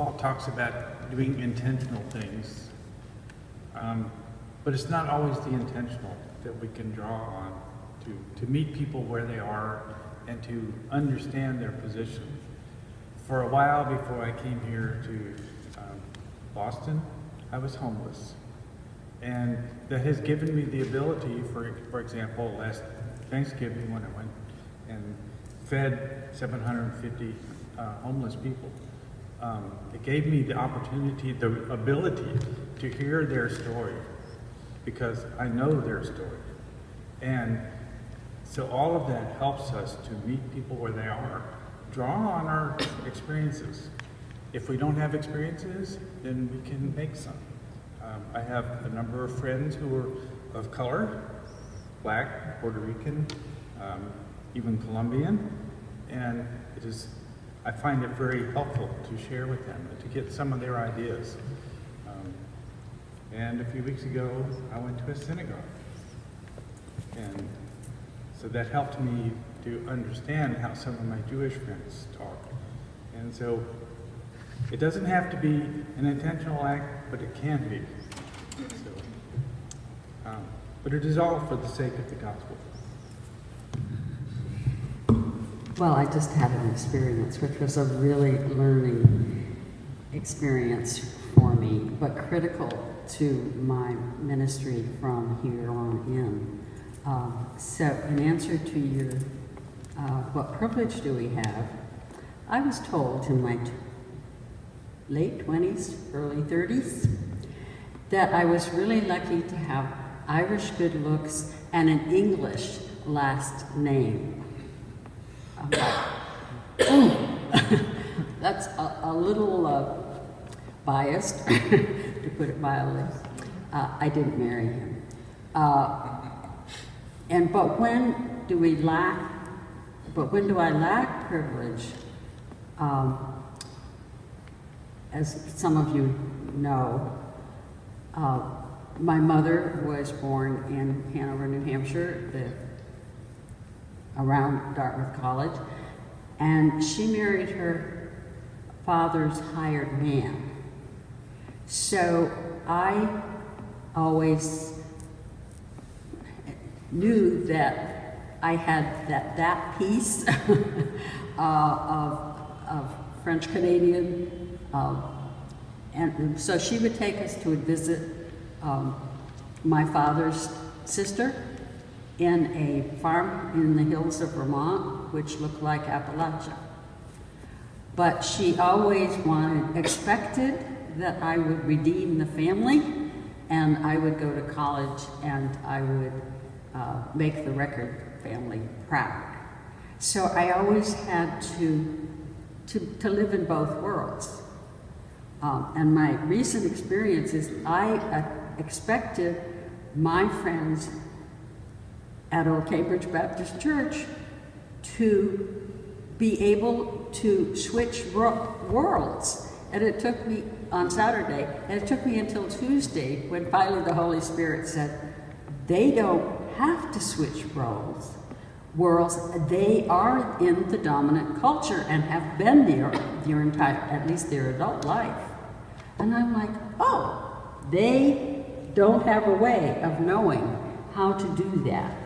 Paul talks about doing intentional things, but it's not always the intentional that we can draw on to meet people where they are and to understand their position. For a while before I came here to Boston, I was homeless. And that has given me the ability, for example, last Thanksgiving when I went and fed 750 homeless people. It gave me the opportunity, the ability to hear their story because I know their story. And so all of that helps us to meet people where they are, draw on our experiences. If we don't have experiences, then we can make some. I have a number of friends who are of color, Black, Puerto Rican, even Colombian, and I find it very helpful to share with them and to get some of their ideas. And a few weeks ago, I went to a synagogue. And so that helped me to understand how some of my Jewish friends talk. And so it doesn't have to be an intentional act, but it can be. So, but it is all for the sake of the gospel. Well, I just had an experience, which was a really learning experience for me, but critical to my ministry from here on in. So in answer to your, what privilege do we have, I was told in my late 20s, early 30s, that I was really lucky to have Irish good looks and an English last name. I'm like, oh, that's a little biased, to put it mildly. I didn't marry him. But when do I lack privilege? As some of you know, my mother was born in Hanover, New Hampshire, around Dartmouth College, and she married her father's hired man. So I always knew that I had that piece of French Canadian, and so she would take us to visit my father's sister in a farm in the hills of Vermont, which looked like Appalachia. But she always expected that I would redeem the family, and I would go to college, and I would make the record family proud. So I always had to live in both worlds. And my recent experience is I expected my friends at Old Cambridge Baptist Church to be able to switch worlds. And it took me on Saturday, and it took me until Tuesday when finally the Holy Spirit said, they don't have to switch worlds. They are in the dominant culture and have been there their entire, at least their adult life. And I'm like, oh, they don't have a way of knowing how to do that.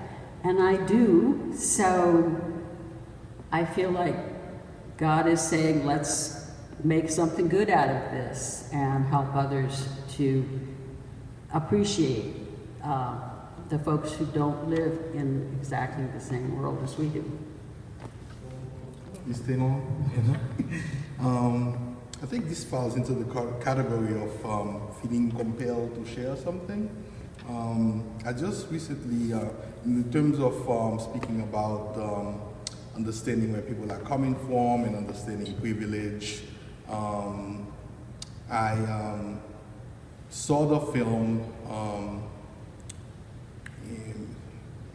And I do, so I feel like God is saying, let's make something good out of this and help others to appreciate the folks who don't live in exactly the same world as we do. You staying on? I think this falls into the category of feeling compelled to share something. I just recently, in terms of speaking about understanding where people are coming from and understanding privilege, I saw the film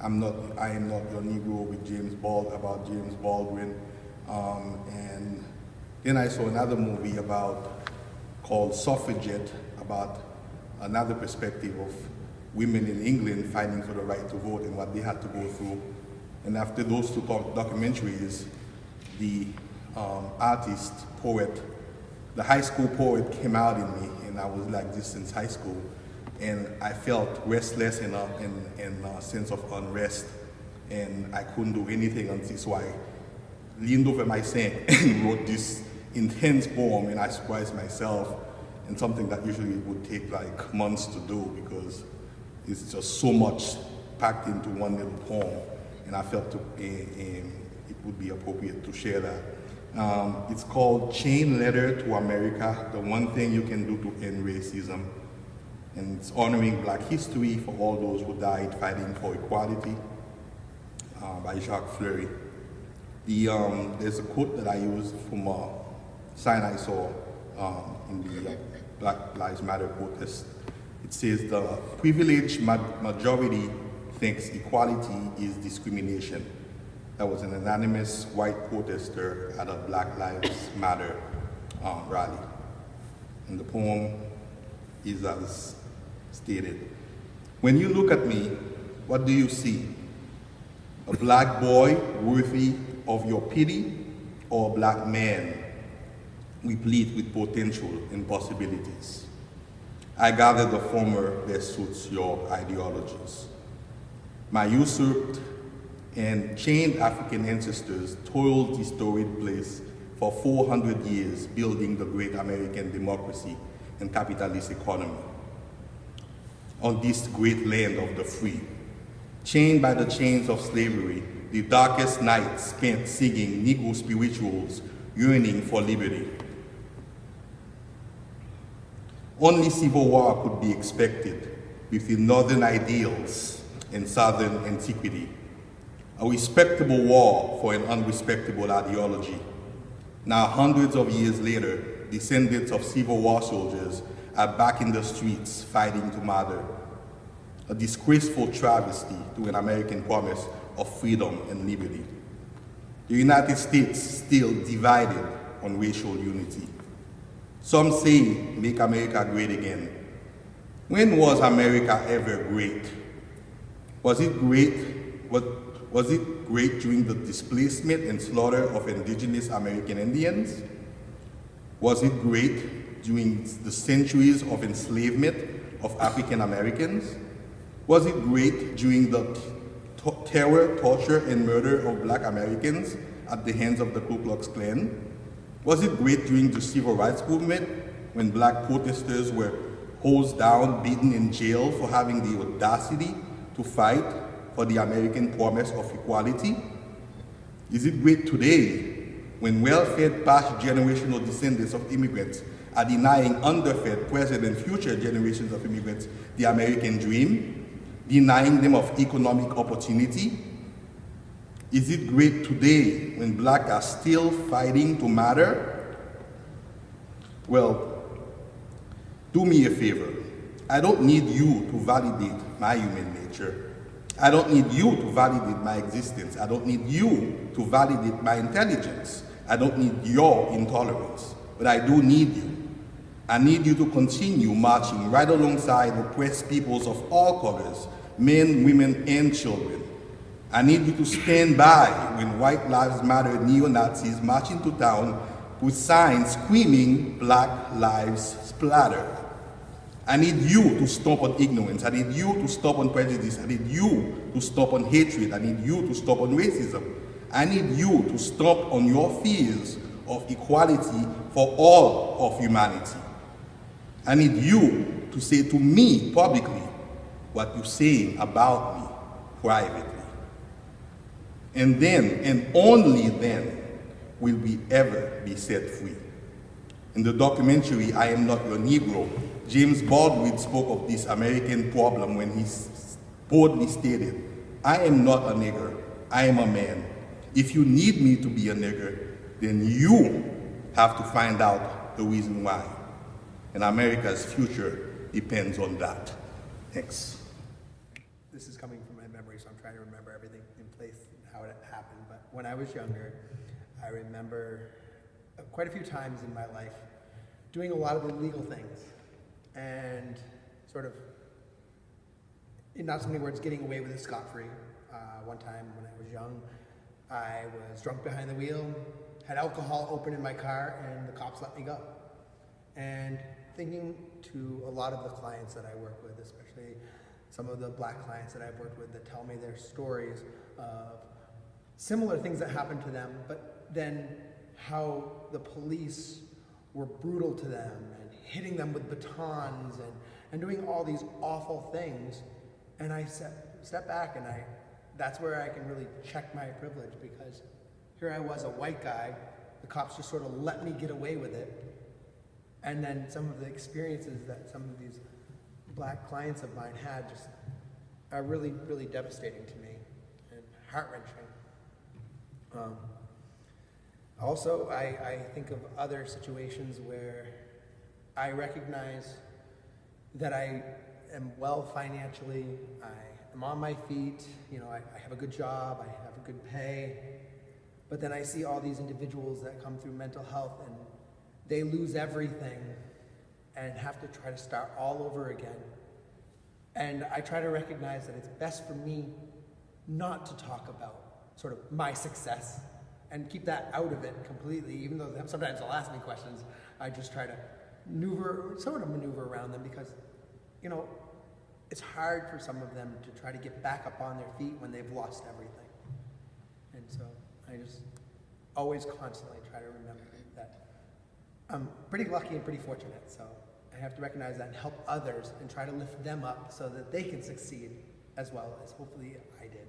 I Am Not Your Negro with about James Baldwin, and then I saw another movie called Suffragette, about another perspective of women in England fighting for the right to vote and what they had to go through. And after those two documentaries, the artist, poet, the high school poet came out in me, and I was like this since high school. And I felt restless and a sense of unrest, and I couldn't do anything until, so I leaned over my sink and wrote this intense poem, and I surprised myself, and something that usually would take like months to do because it's just so much packed into one little poem, and I felt it would be appropriate to share that. It's called Chain Letter to America, the one thing you can do to end racism. And it's honoring Black history for all those who died fighting for equality, by Jacques Fleury. There's a quote that I used from a sign I saw in the Black Lives Matter protest. It says, the privileged majority thinks equality is discrimination. That was an anonymous white protester at a Black Lives Matter rally. And the poem is as stated. When you look at me, what do you see? A black boy worthy of your pity, or a black man replete with potential and possibilities? I gather the former best suits your ideologies. My usurped and chained African ancestors toiled this storied place for 400 years, building the great American democracy and capitalist economy on this great land of the free. Chained by the chains of slavery, the darkest nights spent singing Negro spirituals, yearning for liberty. Only civil war could be expected with the northern ideals and southern antiquity. A respectable war for an unrespectable ideology. Now, hundreds of years later, descendants of Civil War soldiers are back in the streets fighting to matter. A disgraceful travesty to an American promise of freedom and liberty. The United States still divided on racial unity. Some say, make America great again. When was America ever great? Was it great? Was it great during the displacement and slaughter of indigenous American Indians? Was it great during the centuries of enslavement of African Americans? Was it great during the terror, torture, and murder of Black Americans at the hands of the Ku Klux Klan? Was it great during the Civil Rights Movement when Black protesters were hosed down, beaten, and jailed for having the audacity to fight for the American promise of equality? Is it great today when well-fed past generational descendants of immigrants are denying underfed present and future generations of immigrants the American dream, denying them of economic opportunity? Is it great today when Black are still fighting to matter? Well, do me a favor. I don't need you to validate my human nature. I don't need you to validate my existence. I don't need you to validate my intelligence. I don't need your intolerance, but I do need you. I need you to continue marching right alongside oppressed peoples of all colors, men, women, and children. I need you to stand by when White Lives Matter neo-Nazis march into town with signs screaming Black Lives Splatter. I need you to stop on ignorance. I need you to stop on prejudice. I need you to stop on hatred. I need you to stop on racism. I need you to stop on your fears of equality for all of humanity. I need you to say to me publicly what you're saying about me privately. And then, and only then, will we ever be set free. In the documentary, I Am Not Your Negro, James Baldwin spoke of this American problem when he boldly stated, I am not a nigger, I am a man. If you need me to be a nigger, then you have to find out the reason why. And America's future depends on that. Thanks. This is coming from my memory, so I'm trying to remember everything in place and how it happened. But when I was younger, I remember quite a few times in my life doing a lot of illegal things and sort of, in not so many words, getting away with it scot-free. One time when I was young, I was drunk behind the wheel, had alcohol open in my car, and the cops let me go. and thinking to a lot of the clients that I work with, especially some of the black clients that I've worked with that tell me their stories of similar things that happened to them, but then how the police were brutal to them and hitting them with batons and doing all these awful things. And I step back and that's where I can really check my privilege, because here I was, a white guy, the cops just sort of let me get away with it. And then some of the experiences that some of these black clients of mine had just are really, really devastating to me and heart-wrenching. Also, I think of other situations where I recognize that I am well financially, I am on my feet, you know, I have a good job, I have a good pay, but then I see all these individuals that come through mental health and they lose everything and have to try to start all over again. And I try to recognize that it's best for me not to talk about sort of my success and keep that out of it completely, even though sometimes they'll ask me questions. I just try to maneuver around them, because, you know, it's hard for some of them to try to get back up on their feet when they've lost everything. And so I just always constantly try to remember that I'm pretty lucky and pretty fortunate, so I have to recognize that and help others and try to lift them up so that they can succeed as well as hopefully I did.